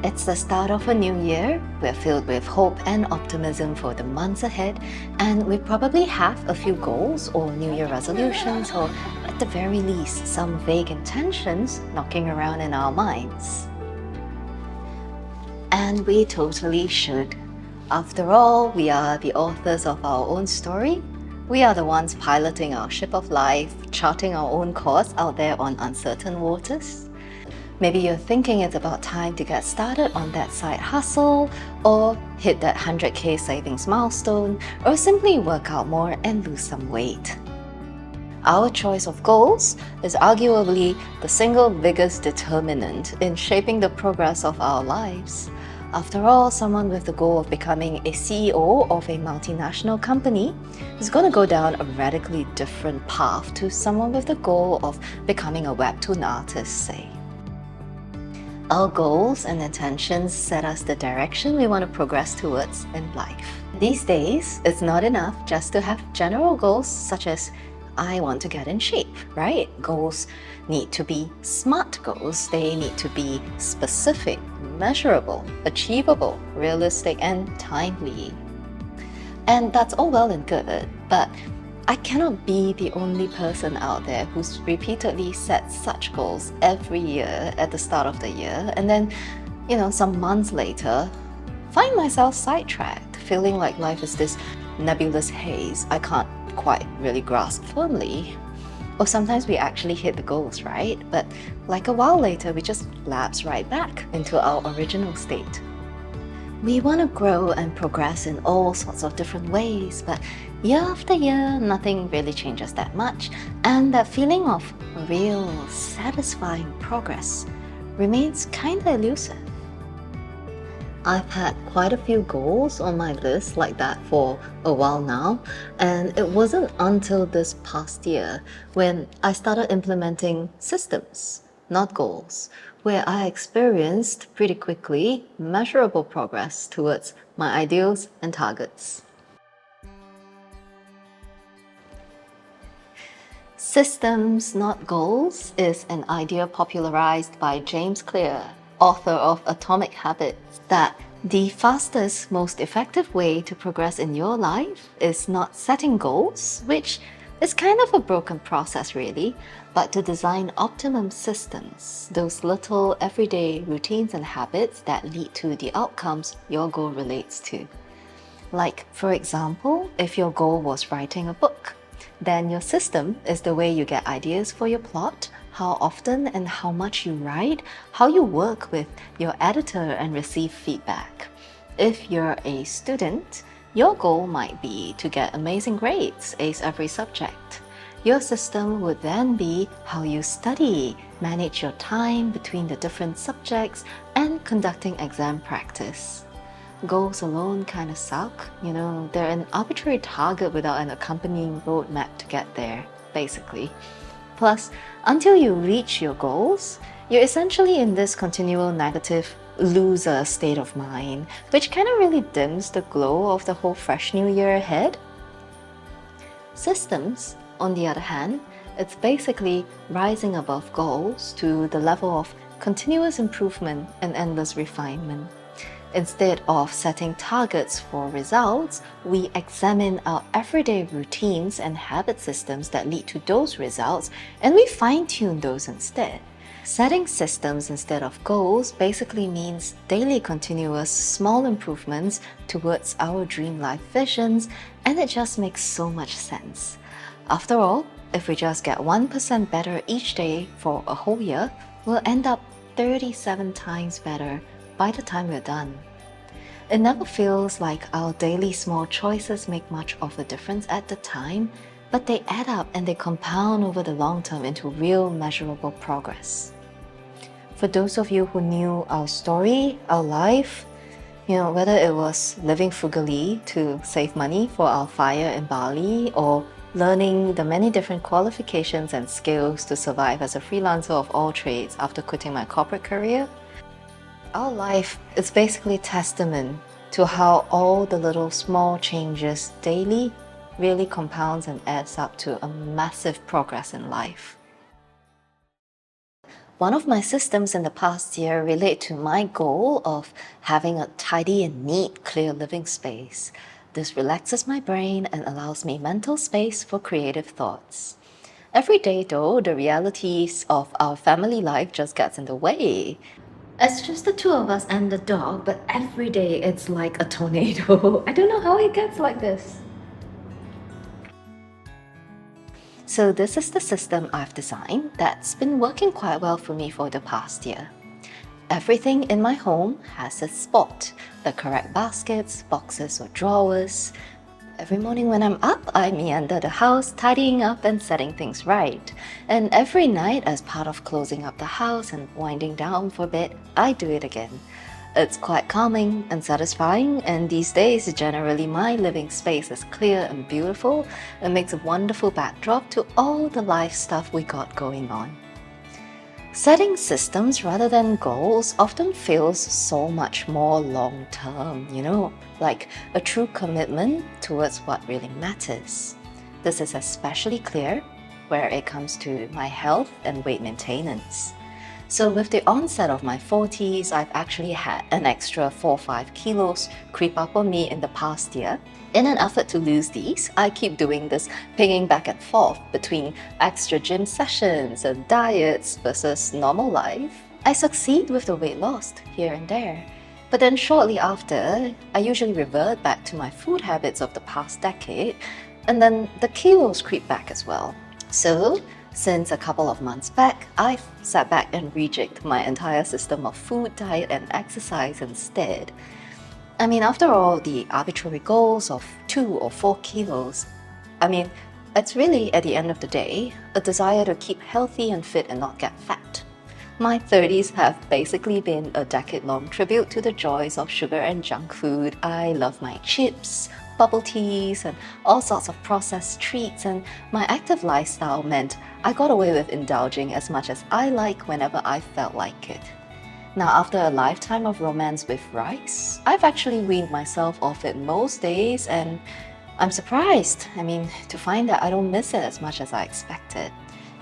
It's the start of a new year. We're filled with hope and optimism for the months ahead, and we probably have a few goals or New Year resolutions, or at the very least, some vague intentions knocking around in our minds. And we totally should. After all, we are the authors of our own story. We are the ones piloting our ship of life, charting our own course out there on uncertain waters. Maybe you're thinking it's about time to get started on that side hustle, or hit that 100K savings milestone, or simply work out more and lose some weight. Our choice of goals is arguably the single biggest determinant in shaping the progress of our lives. After all, someone with the goal of becoming a CEO of a multinational company is going to go down a radically different path to someone with the goal of becoming a webtoon artist, say. Our goals and intentions set us the direction we want to progress towards in life. These days, it's not enough just to have general goals such as I want to get in shape, right? Goals need to be SMART goals. They need to be specific, measurable, achievable, realistic, and timely. And that's all well and good, but I cannot be the only person out there who's repeatedly set such goals every year at the start of the year, and then, some months later, find myself sidetracked, feeling like life is this nebulous haze I can't quite really grasp firmly. Or sometimes we actually hit the goals, right? But like a while later, we just lapse right back into our original state. We want to grow and progress in all sorts of different ways, but year after year, nothing really changes that much, and that feeling of real, satisfying progress remains kinda elusive. I've had quite a few goals on my list like that for a while now, and it wasn't until this past year when I started implementing systems, not goals, where I experienced pretty quickly measurable progress towards my ideals and targets. Systems, not goals is an idea popularized by James Clear, author of Atomic Habits, that the fastest, most effective way to progress in your life is not setting goals, which is kind of a broken process really, but to design optimum systems, those little everyday routines and habits that lead to the outcomes your goal relates to. Like, for example, if your goal was writing a book, then your system is the way you get ideas for your plot, how often and how much you write, how you work with your editor and receive feedback. If you're a student, your goal might be to get amazing grades, ace every subject. Your system would then be how you study, manage your time between the different subjects, and conducting exam practice. Goals alone kind of suck, they're an arbitrary target without an accompanying roadmap to get there, basically. Plus, until you reach your goals, you're essentially in this continual negative loser state of mind, which kind of really dims the glow of the whole fresh new year ahead. Systems, on the other hand, it's basically rising above goals to the level of continuous improvement and endless refinement. Instead of setting targets for results, we examine our everyday routines and habit systems that lead to those results, and we fine-tune those instead. Setting systems instead of goals basically means daily continuous small improvements towards our dream life visions, and it just makes so much sense. After all, if we just get 1% better each day for a whole year, we'll end up 37 times better by the time we're done. It never feels like our daily small choices make much of a difference at the time, but they add up and they compound over the long term into real measurable progress. For those of you who knew our story, our life, whether it was living frugally to save money for our fire in Bali, or learning the many different qualifications and skills to survive as a freelancer of all trades after quitting my corporate career, our life is basically testament to how all the little small changes daily really compounds and adds up to a massive progress in life. One of my systems in the past year relate to my goal of having a tidy and neat, clear living space. This relaxes my brain and allows me mental space for creative thoughts. Every day, though, the realities of our family life just gets in the way. It's just the two of us and the dog, but every day it's like a tornado. I don't know how it gets like this. So this is the system I've designed that's been working quite well for me for the past year. Everything in my home has a spot, the correct baskets, boxes or drawers. Every morning when I'm up, I meander the house, tidying up and setting things right. And every night, as part of closing up the house and winding down for bed, I do it again. It's quite calming and satisfying, and these days, generally my living space is clear and beautiful and makes a wonderful backdrop to all the life stuff we got going on. Setting systems rather than goals often feels so much more long-term, like a true commitment towards what really matters. This is especially clear where it comes to my health and weight maintenance. So with the onset of my 40s, I've actually had an extra 4 or 5 kilos creep up on me in the past year. In an effort to lose these, I keep doing this pinging back and forth between extra gym sessions and diets versus normal life. I succeed with the weight loss here and there. But then shortly after, I usually revert back to my food habits of the past decade, and then the kilos creep back as well. So, since a couple of months back, I've sat back and rejigged my entire system of food, diet, and exercise instead. I mean, after all, the arbitrary goals of 2 or 4 kilos, it's really, at the end of the day, a desire to keep healthy and fit and not get fat. My 30s have basically been a decade-long tribute to the joys of sugar and junk food. I love my chips, bubble teas, and all sorts of processed treats, and my active lifestyle meant I got away with indulging as much as I like whenever I felt like it. Now, after a lifetime of romance with rice, I've actually weaned myself off it most days, and I'm surprised, to find that I don't miss it as much as I expected.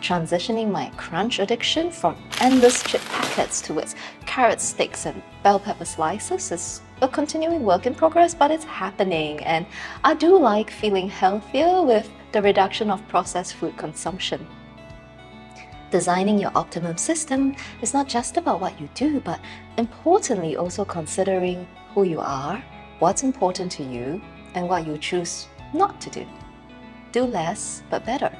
Transitioning my crunch addiction from endless chip packets towards carrot sticks and bell pepper slices is a continuing work in progress, but it's happening, and I do like feeling healthier with the reduction of processed food consumption. Designing your optimum system is not just about what you do, but importantly also considering who you are, what's important to you, and what you choose not to do. Do less, but better.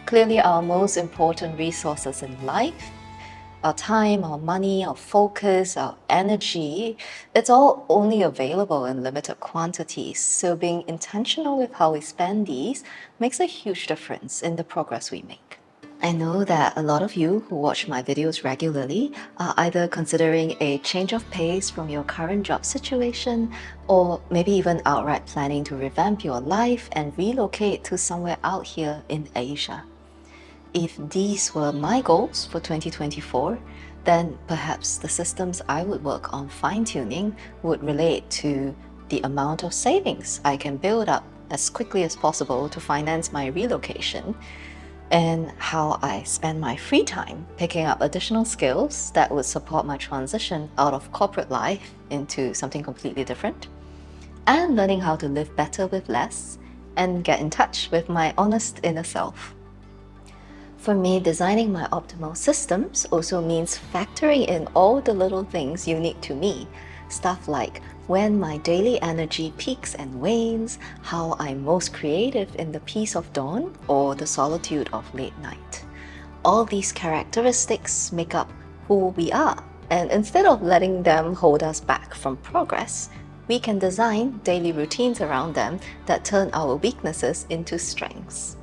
Clearly, our most important resources in life, our time, our money, our focus, our energy, it's all only available in limited quantities. So being intentional with how we spend these makes a huge difference in the progress we make. I know that a lot of you who watch my videos regularly are either considering a change of pace from your current job situation, or maybe even outright planning to revamp your life and relocate to somewhere out here in Asia. If these were my goals for 2024, then perhaps the systems I would work on fine-tuning would relate to the amount of savings I can build up as quickly as possible to finance my relocation, and how I spend my free time picking up additional skills that would support my transition out of corporate life into something completely different, and learning how to live better with less and get in touch with my honest inner self. For me, designing my optimal systems also means factoring in all the little things unique to me, stuff like when my daily energy peaks and wanes, how I'm most creative in the peace of dawn or the solitude of late night. All these characteristics make up who we are, and instead of letting them hold us back from progress, we can design daily routines around them that turn our weaknesses into strengths.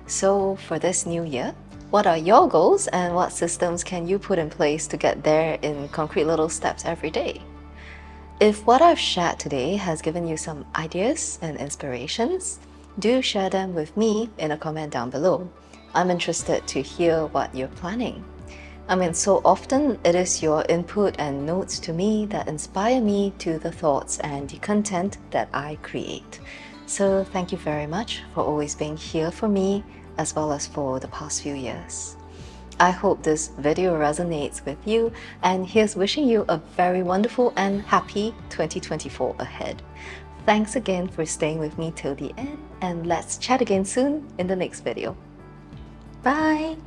So for this new year, what are your goals and what systems can you put in place to get there in concrete little steps every day? If what I've shared today has given you some ideas and inspirations, do share them with me in a comment down below. I'm interested to hear what you're planning. So often it is your input and notes to me that inspire me to the thoughts and the content that I create. So thank you very much for always being here for me, as well as for the past few years. I hope this video resonates with you, and here's wishing you a very wonderful and happy 2024 ahead. Thanks again for staying with me till the end, and let's chat again soon in the next video. Bye!